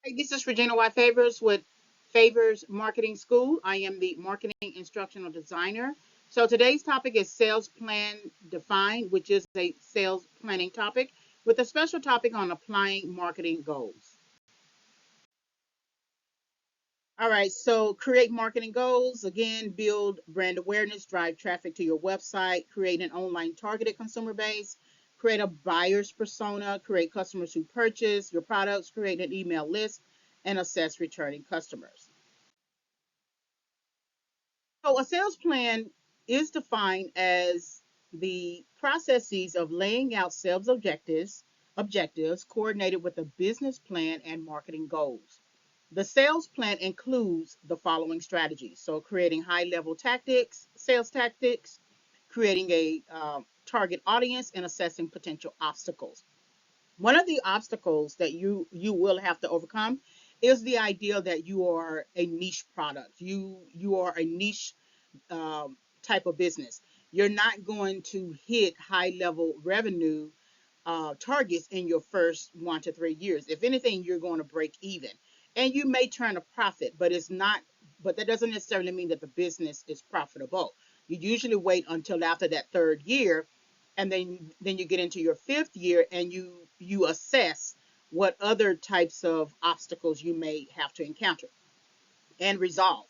Hey, this is Regina Y. Favors with Favors Marketing School. I am the marketing instructional designer. So today's topic is sales plan defined, which is a sales planning topic with a special topic on applying marketing goals. All right, so create marketing goals. Again, build brand awareness, drive traffic to your website, create an online targeted consumer base, create a buyer's persona, create customers who purchase your products, create an email list, and assess returning customers. So, a sales plan is defined as the processes of laying out sales objectives coordinated with a business plan and marketing goals. The sales plan includes the following strategies. So, creating high level tactics, sales tactics, creating a target audience, and assessing potential obstacles. One of the obstacles that you will have to overcome is the idea that you are a niche product. You are a niche type of business. You're not going to hit high level revenue targets in your first 1 to 3 years. If anything, you're going to break even, and you may turn a profit, but it's not. But that doesn't necessarily mean that the business is profitable. You usually wait until after that third year, and then you get into your fifth year, and you assess what other types of obstacles you may have to encounter and resolve.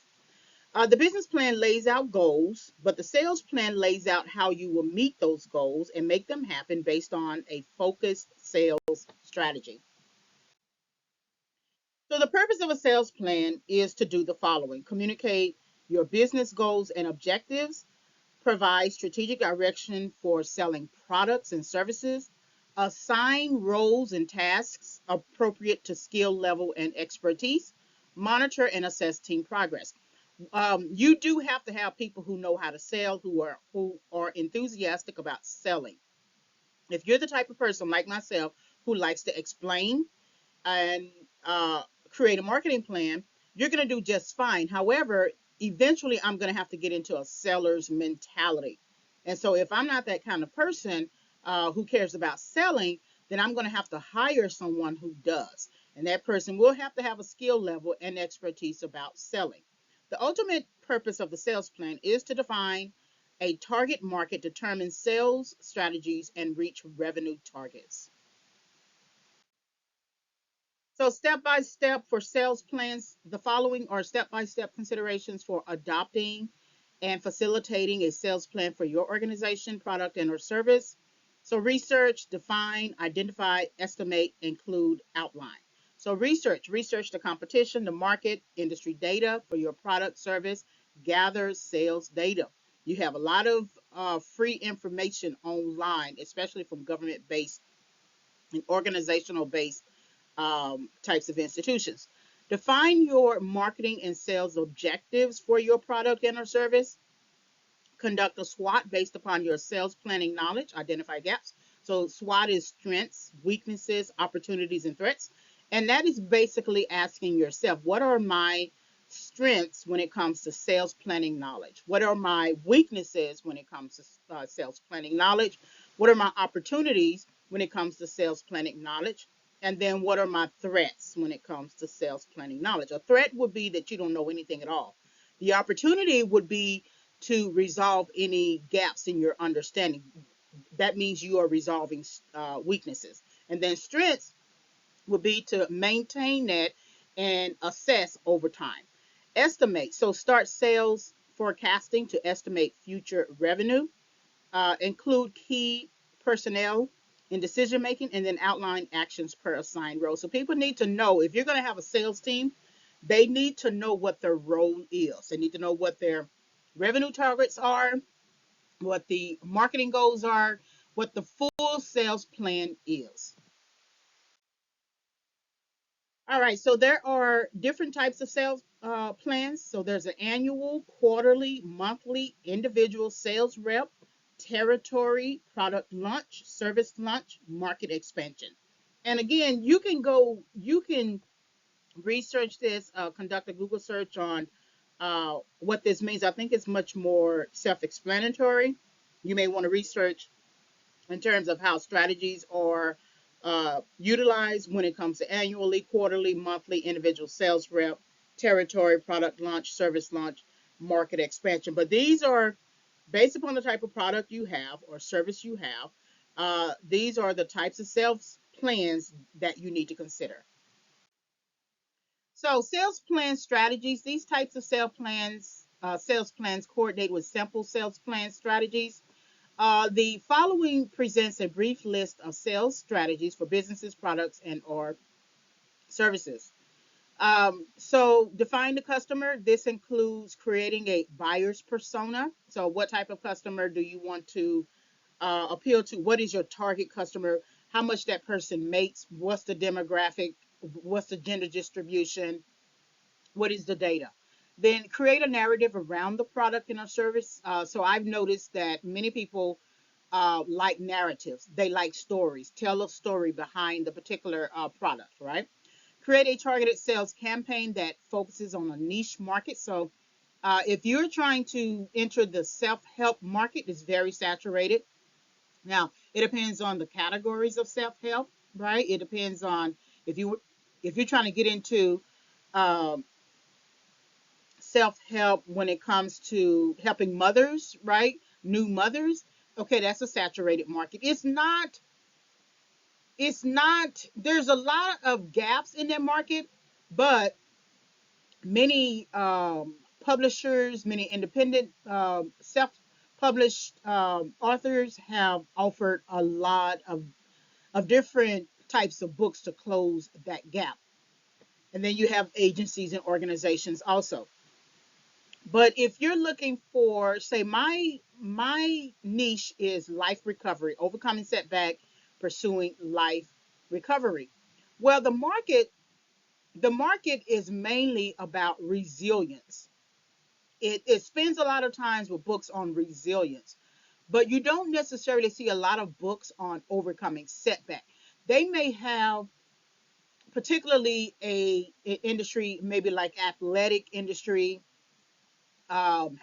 The business plan lays out goals, but the sales plan lays out how you will meet those goals and make them happen based on a focused sales strategy. So, the purpose of a sales plan is to do the following: communicate your business goals and objectives, provide strategic direction for selling products and services, assign roles and tasks appropriate to skill level and expertise, monitor and assess team progress. You do have to have people who know how to sell, who are enthusiastic about selling. If you're the type of person like myself who likes to explain and create a marketing plan, you're going to do just fine. However, eventually I'm going to have to get into a seller's mentality. And so if I'm not that kind of person who cares about selling, then I'm going to have to hire someone who does. And that person will have to have a skill level and expertise about selling. The ultimate purpose of the sales plan is to define a target market, determine sales strategies, and reach revenue targets. So, step by step for sales plans, the following are step by step considerations for adopting and facilitating a sales plan for your organization, product, and or service. So, research, define, identify, estimate, include, outline. So, research the competition, the market, industry data for your product, service, gather sales data. You have a lot of free information online, especially from government based and organizational based types of institutions. Define your marketing and sales objectives for your product and or service. Conduct a SWOT based upon your sales planning knowledge. Identify gaps. So SWOT is strengths, weaknesses, opportunities, and threats. And that is basically asking yourself, what are my strengths when it comes to sales planning knowledge? What are my weaknesses when it comes to sales planning knowledge? What are my opportunities when it comes to sales planning knowledge? And then what are my threats when it comes to sales planning knowledge? A threat would be that you don't know anything at all. The opportunity would be to resolve any gaps in your understanding. That means you are resolving weaknesses. And then strengths would be to maintain that and assess over time. Estimate. So start sales forecasting to estimate future revenue. Include key personnel in decision making, and then outline actions per assigned role. So people need to know, if you're going to have a sales team, they need to know what their role is. They need to know what their revenue targets are, what the marketing goals are, what the full sales plan is. All right, so there are different types of sales plans. So there's an annual, quarterly, monthly, individual sales rep, territory, product launch, service launch, market expansion. And again, you can research this, conduct a Google search on what this means. I think it's much more self explanatory. You may want to research in terms of how strategies are utilize when it comes to annually, quarterly, monthly, individual sales rep, territory, product launch, service launch, market expansion. But these are based upon the type of product you have or service you have. These are the types of sales plans that you need to consider. So, sales plan strategies. These types of sales plans coordinate with simple sales plan strategies. The following presents a brief list of sales strategies for businesses, products, and or services. So define the customer. This includes creating a buyer's persona. So what type of customer do you want to appeal to? What is your target customer? How much that person makes? What's the demographic? What's the gender distribution? What is the data? Then create a narrative around the product and our service. So I've noticed that many people like narratives. They like stories. Tell a story behind the particular product, right? Create a targeted sales campaign that focuses on a niche market. So if you're trying to enter the self-help market, it's very saturated. Now, it depends on the categories of self-help, right? It depends on if you if you're trying to get into um, self-help when it comes to helping mothers, right? New mothers. Okay, that's a saturated market. It's not there's a lot of gaps in that market, but many publishers, many independent self-published authors have offered a lot of different types of books to close that gap. And then you have agencies and organizations also. But if you're looking for, say, my niche is life recovery, overcoming setback, pursuing life recovery. Well, the market is mainly about resilience. It spends a lot of times with books on resilience, but you don't necessarily see a lot of books on overcoming setback. They may have particularly a industry, maybe like athletic industry, um,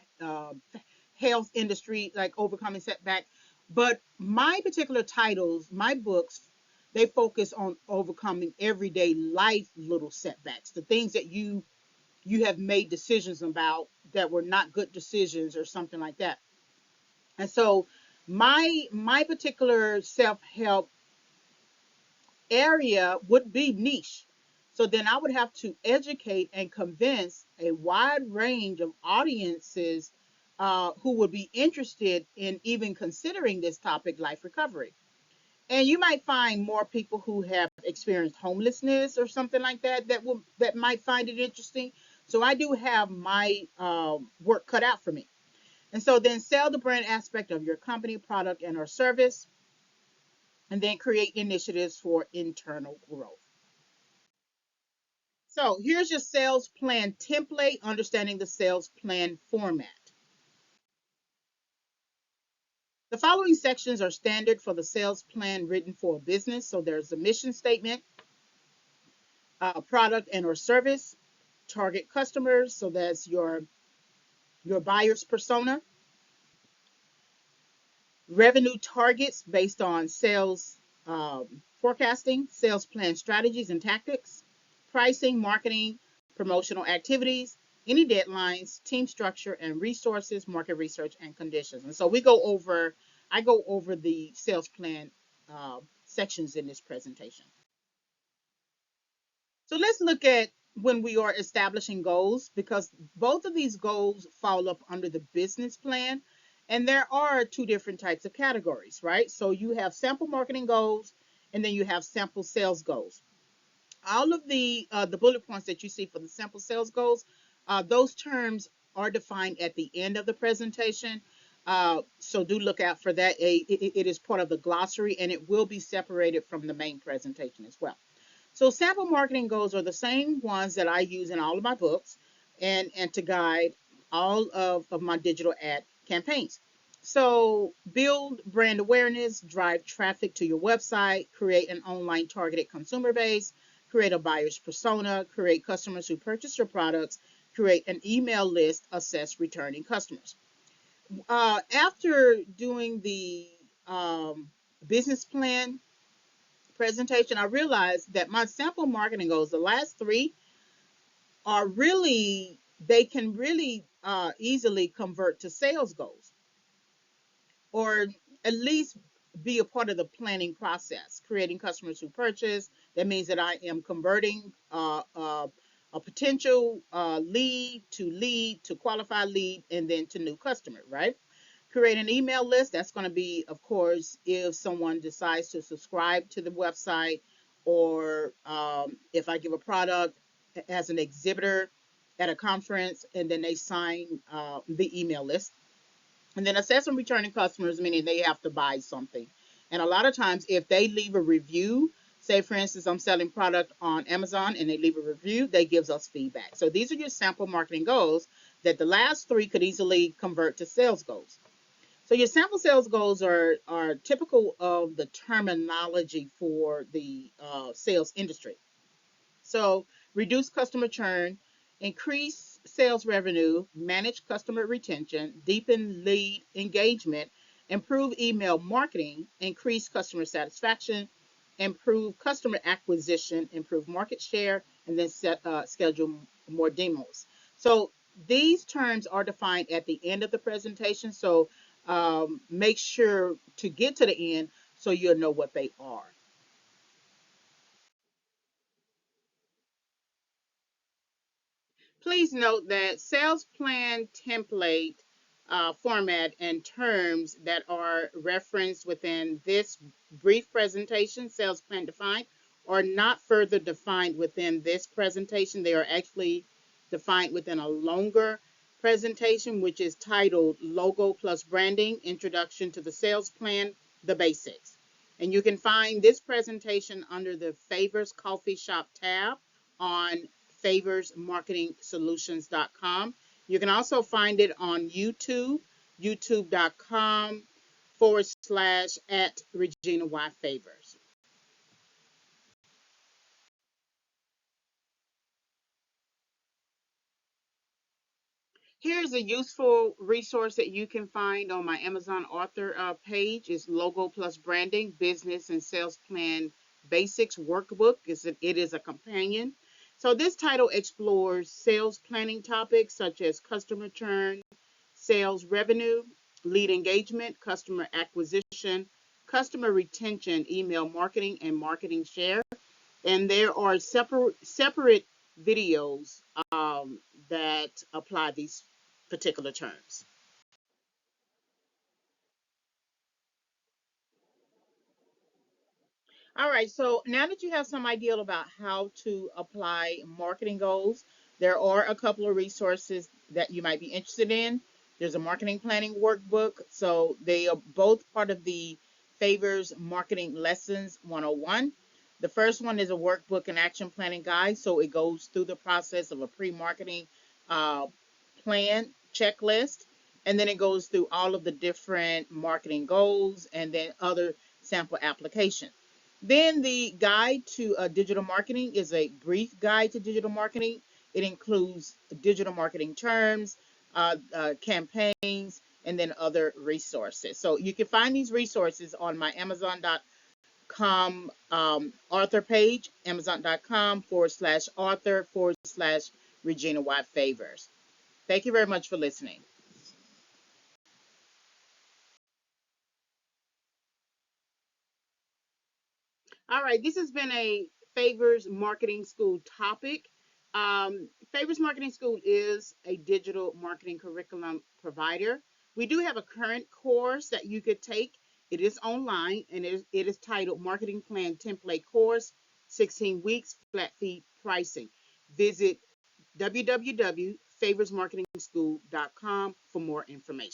health industry, like overcoming setback. But my particular titles, my books, they focus on overcoming everyday life little setbacks, the things that you have made decisions about that were not good decisions or something like that. And so my particular self-help area would be niche. So then I would have to educate and convince a wide range of audiences who would be interested in even considering this topic, life recovery. And you might find more people who have experienced homelessness or something like that that might find it interesting. So I do have my work cut out for me. And so then sell the brand aspect of your company, product, and or service, and then create initiatives for internal growth. So here's your sales plan template, understanding the sales plan format. The following sections are standard for the sales plan written for a business. So there's the mission statement, product and or service, target customers. So that's your buyer's persona, revenue targets based on sales forecasting, sales plan strategies and tactics, pricing, marketing, promotional activities, any deadlines, team structure and resources, market research and conditions. And so I go over the sales plan sections in this presentation. So let's look at when we are establishing goals, because both of these goals fall up under the business plan. And there are two different types of categories, right? So you have sample marketing goals, and then you have sample sales goals. All of the bullet points that you see for the sample sales goals, those terms are defined at the end of the presentation. So do look out for that. It is part of the glossary, and it will be separated from the main presentation as well. So sample marketing goals are the same ones that I use in all of my books and to guide all of my digital ad campaigns. So build brand awareness, drive traffic to your website, create an online targeted consumer base, create a buyer's persona, create customers who purchase your products, create an email list, assess returning customers. After doing the business plan, presentation, I realized that my sample marketing goals, the last three, are really, they can really easily convert to sales goals, or at least be a part of the planning process, creating customers who purchase. That means that I am converting a potential lead to qualified lead and then to new customer, right? Create an email list. That's going to be, of course, if someone decides to subscribe to the website, or if I give a product as an exhibitor at a conference and then they sign the email list. And then assess and returning customers, meaning they have to buy something. And a lot of times, if they leave a review, say for instance, I'm selling product on Amazon and they leave a review, they gives us feedback. So these are your sample marketing goals that the last three could easily convert to sales goals. So your sample sales goals are typical of the terminology for the sales industry. So reduce customer churn, increase sales revenue, manage customer retention, deepen lead engagement, improve email marketing, increase customer satisfaction, improve customer acquisition, improve market share, and then schedule more demos. So these terms are defined at the end of the presentation. So make sure to get to the end so you'll know what they are. Please note that sales plan template format and terms that are referenced within this brief presentation, sales plan defined, are not further defined within this presentation. They are actually defined within a longer presentation, which is titled Logo Plus Branding, Introduction to the Sales Plan, the Basics. And you can find this presentation under the Favors Coffee Shop tab on favorsmarketingsolutions.com. You can also find it on YouTube, youtube.com/@ Regina Y. Favors. Here's a useful resource that you can find on my Amazon author page. Is Logo Plus Branding, Business and Sales Plan Basics Workbook. It is a companion. So this title explores sales planning topics such as customer churn, sales revenue, lead engagement, customer acquisition, customer retention, email marketing, and marketing share. And there are separate videos that apply these particular terms. All right, so now that you have some idea about how to apply marketing goals, there are a couple of resources that you might be interested in. There's a marketing planning workbook, so they are both part of the Favors Marketing Lessons 101. The first one is a workbook and action planning guide, so it goes through the process of a pre-marketing uh, plan checklist, and then it goes through all of the different marketing goals and then other sample applications. Then the guide to digital marketing is a brief guide to digital marketing. It includes digital marketing terms, campaigns, and then other resources. So you can find these resources on my Amazon.com author page, Amazon.com/author/. Regina Y. Favors. Thank you very much for listening. All right, this has been a Favors Marketing School topic. Favors Marketing School is a digital marketing curriculum provider. We do have a current course that you could take. It is online and it is titled Marketing Plan Template Course, 16 weeks, flat fee pricing. Visit www.favorsmarketingschool.com for more information.